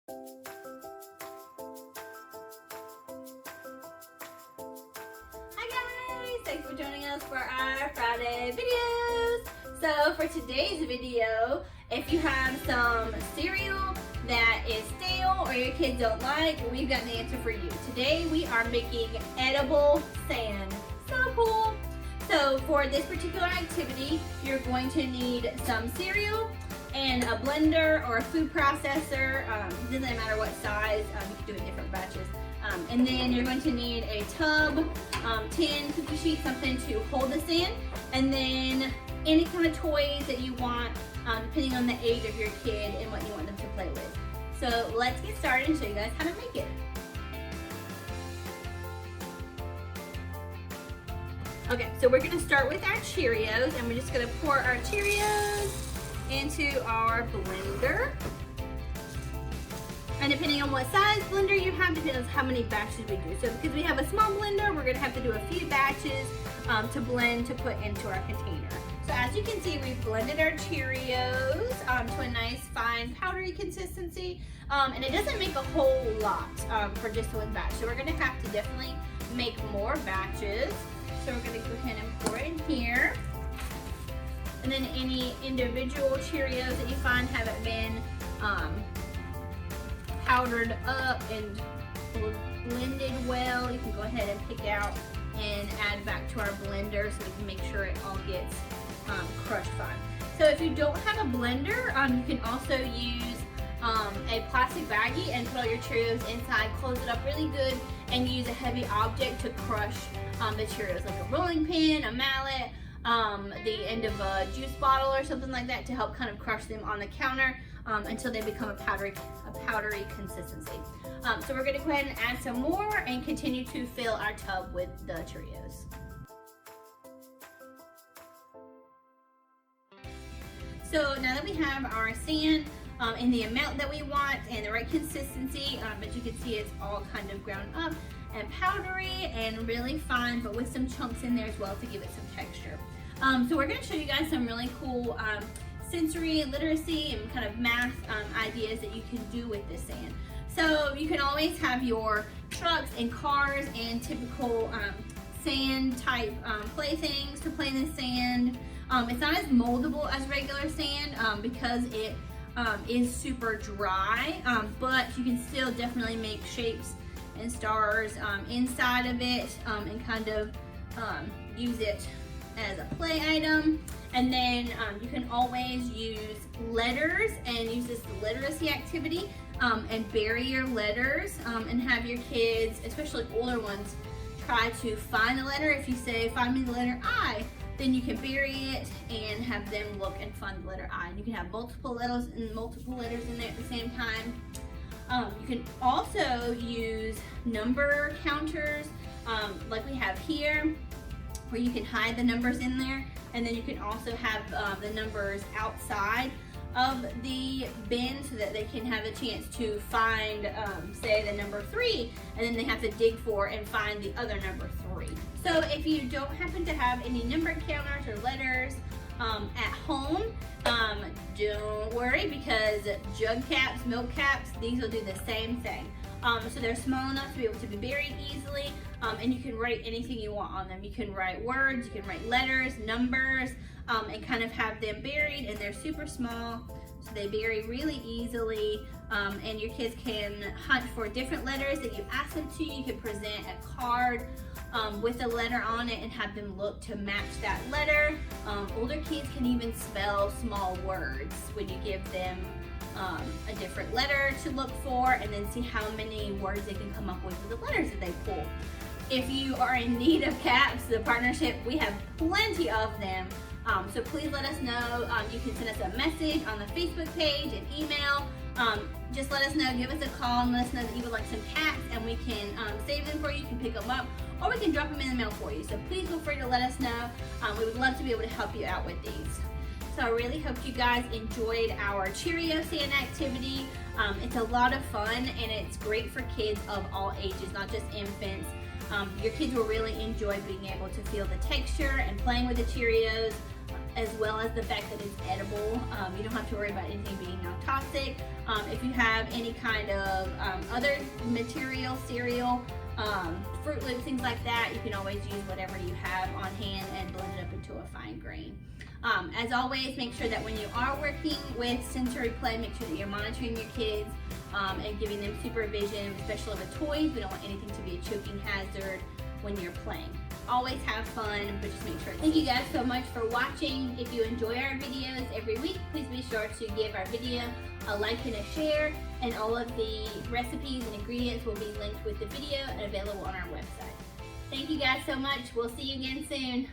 Hi guys! Thanks for joining us for our Friday videos. So for today's video, if you have some cereal that is stale or your kids don't like, we've got an answer for you. Today we are making edible sand. So cool! So for this particular activity, you're going to need some cereal and a blender or a food processor. Doesn't matter what size, you can do it in different batches. And then you're going to need a tub, tin, cookie sheet, something to hold the sand, and then any kind of toys that you want, depending on the age of your kid and what you want them to play with. So let's get started and show you guys how to make it. Okay, so we're gonna start with our Cheerios, and we're just gonna pour our Cheerios into our blender. And depending on what size blender you have, depends on how many batches we do. So because we have a small blender, we're gonna have to do a few batches to blend to put into our container. So as you can see, we've blended our Cheerios to a nice fine powdery consistency. And it doesn't make a whole lot for just one batch. So we're gonna have to definitely make more batches. So we're gonna go ahead and pour it in here. And then any individual Cheerios that you find haven't been powdered up and blended well, you can go ahead and pick out and add back to our blender so we can make sure it all gets crushed fine. So if you don't have a blender, you can also use a plastic baggie and put all your Cheerios inside, close it up really good, and use a heavy object to crush the Cheerios, like a rolling pin, a mallet, the end of a juice bottle or something like that, to help kind of crush them on the counter until they become a powdery consistency. So we're gonna go ahead and add some more and continue to fill our tub with the Cheerios. So now that we have our sand in the amount that we want and the right consistency, as you can see, it's all kind of ground up and powdery and really fine, but with some chunks in there as well to give it some texture. So we're going to show you guys some really cool sensory literacy and kind of math ideas that you can do with this sand. So you can always have your trucks and cars and typical sand type playthings to play in the sand. It's not as moldable as regular sand because it is super dry, but you can still definitely make shapes and stars inside of it and kind of use it as a play item. And then you can always use letters and use this literacy activity and bury your letters and have your kids, especially older ones, try to find the letter. If you say, find me the letter I, then you can bury it and have them look and find the letter I. And you can have multiple letters in there at the same time. You can also use number counters like we have here, where you can hide the numbers in there, and then you can also have the numbers outside of the bin so that they can have a chance to find, say, the number 3, and then they have to dig for and find the other number 3. So if you don't happen to have any number counters or letters at home, don't worry, because jug caps, milk caps, these will do the same thing. So they're small enough to be able to be buried easily, and you can write anything you want on them. You can write words, you can write letters, numbers, and kind of have them buried, and they're super small, so they bury really easily, and your kids can hunt for different letters that you ask them to. You can present a card with a letter on it and have them look to match that letter. Older kids can even spell small words when you give them a different letter to look for, and then see how many words they can come up with the letters that they pull. If you are in need of caps, the partnership, we have plenty of them. So please let us know. You can send us a message on the Facebook page, an email. Just let us know, give us a call, and let us know that you would like some caps, and we can save them for you. You can pick them up, or we can drop them in the mail for you. So please feel free to let us know. We would love to be able to help you out with these. So I really hope you guys enjoyed our Cheerio sand activity. It's a lot of fun, and it's great for kids of all ages, not just infants. Your kids will really enjoy being able to feel the texture and playing with the Cheerios. as well as the fact that it's edible. You don't have to worry about anything being non-toxic. If you have any kind of other material, cereal, Fruit Loops, things like that, you can always use whatever you have on hand and blend it up into a fine grain. As always, make sure that when you are working with sensory play, make sure that you're monitoring your kids and giving them supervision, especially with toys. We don't want anything to be a choking hazard when you're playing. Always have fun, but just make sure. Thank you guys so much for watching. If you enjoy our videos every week, please be sure to give our video a like and a share, and all of the recipes and ingredients will be linked with the video and available on our website. Thank you guys so much. We'll see you again soon.